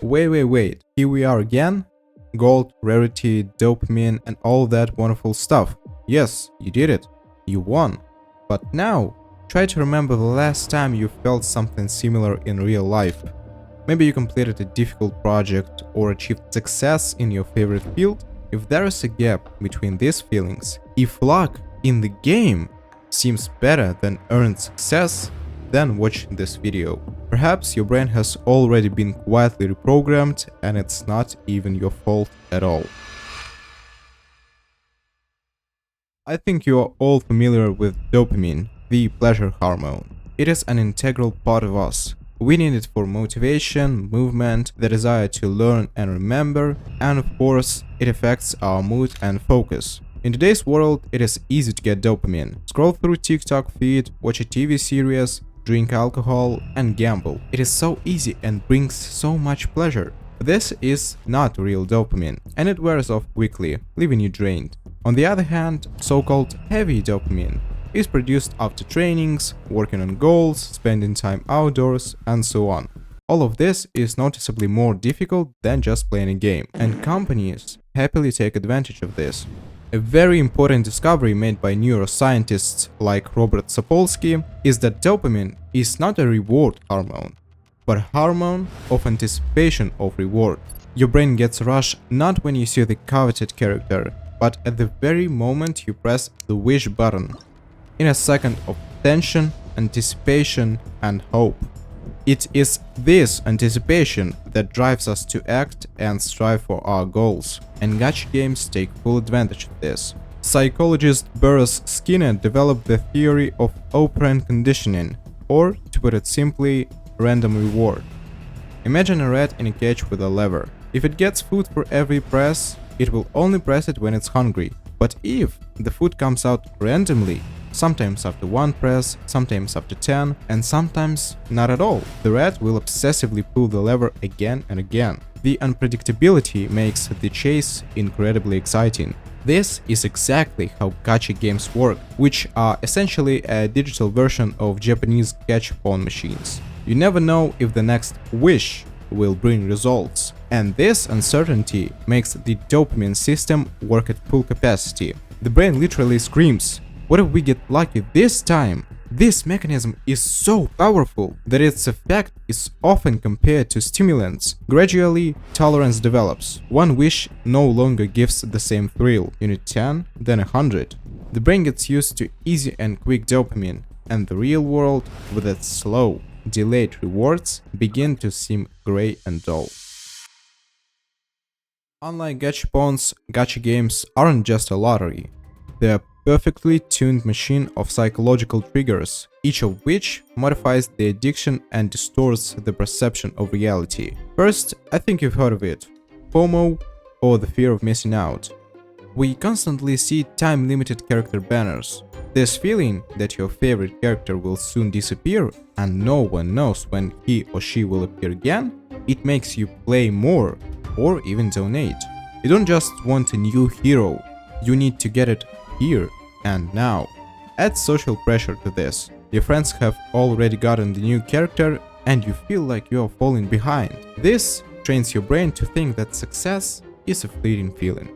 Wait, here we are again? Gold, rarity, dopamine, and all that wonderful stuff. Yes, you did it. You won. But now, try to remember the last time you felt something similar in real life. Maybe you completed a difficult project or achieved success in your favorite field. If there is a gap between these feelings, if luck in the game seems better than earned success, then watch this video. Perhaps your brain has already been quietly reprogrammed and it's not even your fault at all. I think you are all familiar with dopamine, the pleasure hormone. It is an integral part of us. We need it for motivation, movement, the desire to learn and remember, and of course, it affects our mood and focus. In today's world, it is easy to get dopamine. Scroll through TikTok feed, watch a TV series, drink alcohol, and gamble. It is so easy and brings so much pleasure. This is not real dopamine, and it wears off quickly, leaving you drained. On the other hand, so-called heavy dopamine is produced after trainings, working on goals, spending time outdoors, and so on. All of this is noticeably more difficult than just playing a game, and companies happily take advantage of this. A very important discovery made by neuroscientists like Robert Sapolsky is that dopamine is not a reward hormone, but a hormone of anticipation of reward. Your brain gets a rush not when you see the coveted character, but at the very moment you press the wish button. In a second of tension, anticipation, and hope. It is this anticipation that drives us to act and strive for our goals, and gacha games take full advantage of this. Psychologist Boris Skinner developed the theory of operant conditioning, or, to put it simply, random reward. Imagine a rat in a cage with a lever. If it gets food for every press, it will only press it when it's hungry. But if the food comes out randomly, sometimes after one press, sometimes after 10, and sometimes not at all, the rat will obsessively pull the lever again and again. The unpredictability makes the chase incredibly exciting. This is exactly how gacha games work, which are essentially a digital version of Japanese gachapon machines. You never know if the next wish will bring results, and this uncertainty makes the dopamine system work at full capacity. The brain literally screams, "What if we get lucky this time?" This mechanism is so powerful that its effect is often compared to stimulants. Gradually, tolerance develops. One wish no longer gives the same thrill. You need 10, then 100. The brain gets used to easy and quick dopamine, and the real world, with its slow, delayed rewards, begin to seem gray and dull. Unlike gachapons, gacha games aren't just a lottery. They are perfectly tuned machine of psychological triggers, each of which modifies the addiction and distorts the perception of reality. First, I think you've heard of it, FOMO, or the fear of missing out. We constantly see time-limited character banners. This feeling that your favorite character will soon disappear and no one knows when he or she will appear again, it makes you play more or even donate. You don't just want a new hero, you need to get it here and now. Add social pressure to this. Your friends have already gotten the new character and you feel like you are falling behind. This trains your brain to think that success is a fleeting feeling.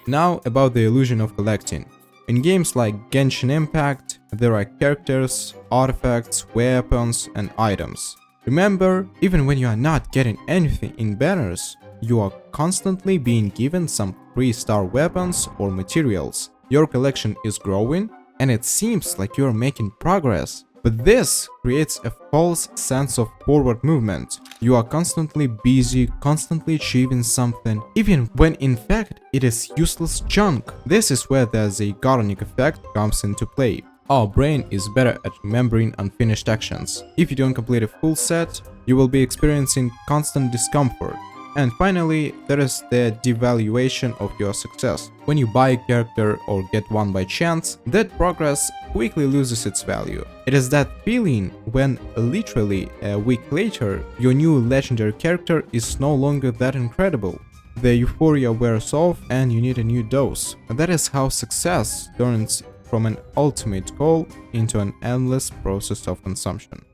Now about the illusion of collecting. In games like Genshin Impact, there are characters, artifacts, weapons, and items. Remember, even when you are not getting anything in banners, you are constantly being given some 3-star weapons or materials. Your collection is growing, and it seems like you are making progress. But this creates a false sense of forward movement. You are constantly busy, constantly achieving something, even when in fact it is useless junk. This is where the Zeigarnik effect comes into play. Our brain is better at remembering unfinished actions. If you don't complete a full set, you will be experiencing constant discomfort. And finally, there is the devaluation of your success. When you buy a character or get one by chance, that progress quickly loses its value. It is that feeling when, literally a week later, your new legendary character is no longer that incredible. The euphoria wears off and you need a new dose. That is how success turns from an ultimate goal into an endless process of consumption.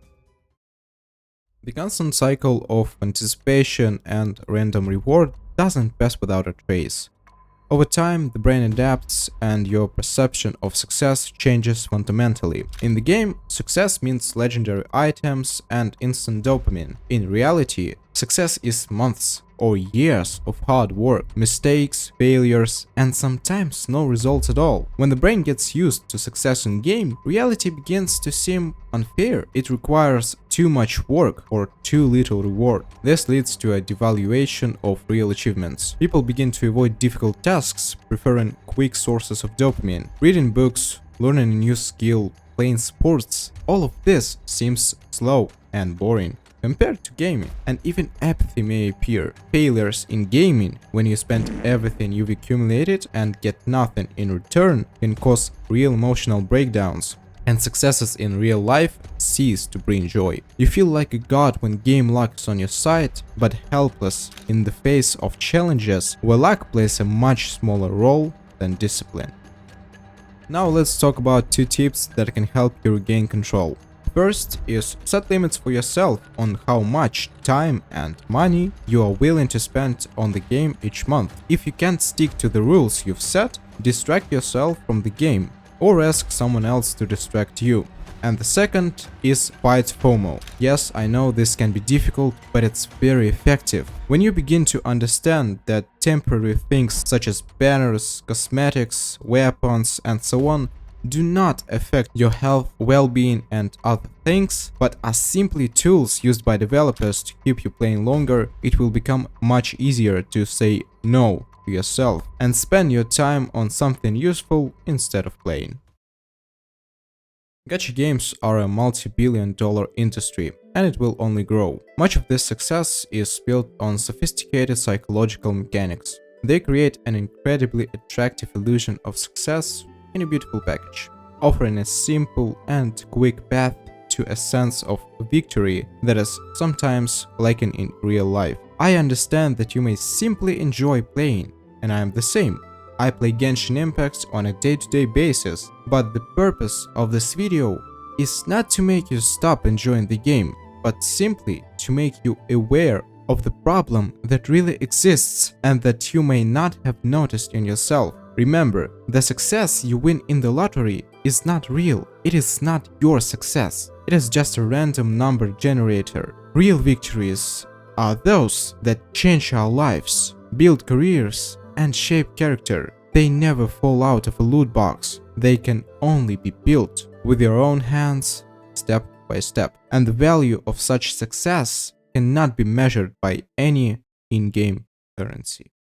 The constant cycle of anticipation and random reward doesn't pass without a trace. Over time, the brain adapts and your perception of success changes fundamentally. In the game, success means legendary items and instant dopamine. In reality, success is months or years of hard work, mistakes, failures, and sometimes no results at all. When the brain gets used to success in game, reality begins to seem unfair. It requires too much work or too little reward. This leads to a devaluation of real achievements. People begin to avoid difficult tasks, preferring quick sources of dopamine. Reading books, learning a new skill, playing sports, all of this seems slow and boring compared to gaming, and even apathy may appear. Failures in gaming, when you spend everything you've accumulated and get nothing in return, can cause real emotional breakdowns, and successes in real life cease to bring joy. You feel like a god when game luck is on your side, but helpless in the face of challenges where luck plays a much smaller role than discipline. Now let's talk about 2 tips that can help you regain control. First is set limits for yourself on how much time and money you are willing to spend on the game each month. If you can't stick to the rules you've set, distract yourself from the game or ask someone else to distract you. And the second is fight FOMO. Yes, I know this can be difficult, but it's very effective. When you begin to understand that temporary things such as banners, cosmetics, weapons, and so on do not affect your health, well-being, and other things, but are simply tools used by developers to keep you playing longer, it will become much easier to say no to yourself and spend your time on something useful instead of playing. Gacha games are a multi-billion-dollar industry, and it will only grow. Much of this success is built on sophisticated psychological mechanics. They create an incredibly attractive illusion of success in a beautiful package, offering a simple and quick path to a sense of victory that is sometimes lacking in real life. I understand that you may simply enjoy playing, and I am the same. I play Genshin Impact on a day-to-day basis, but the purpose of this video is not to make you stop enjoying the game, but simply to make you aware of the problem that really exists and that you may not have noticed in yourself. Remember, the success you win in the lottery is not real. It is not your success. It is just a random number generator. Real victories are those that change our lives, build careers, and shape character. They never fall out of a loot box. They can only be built with your own hands, step by step. And the value of such success cannot be measured by any in-game currency.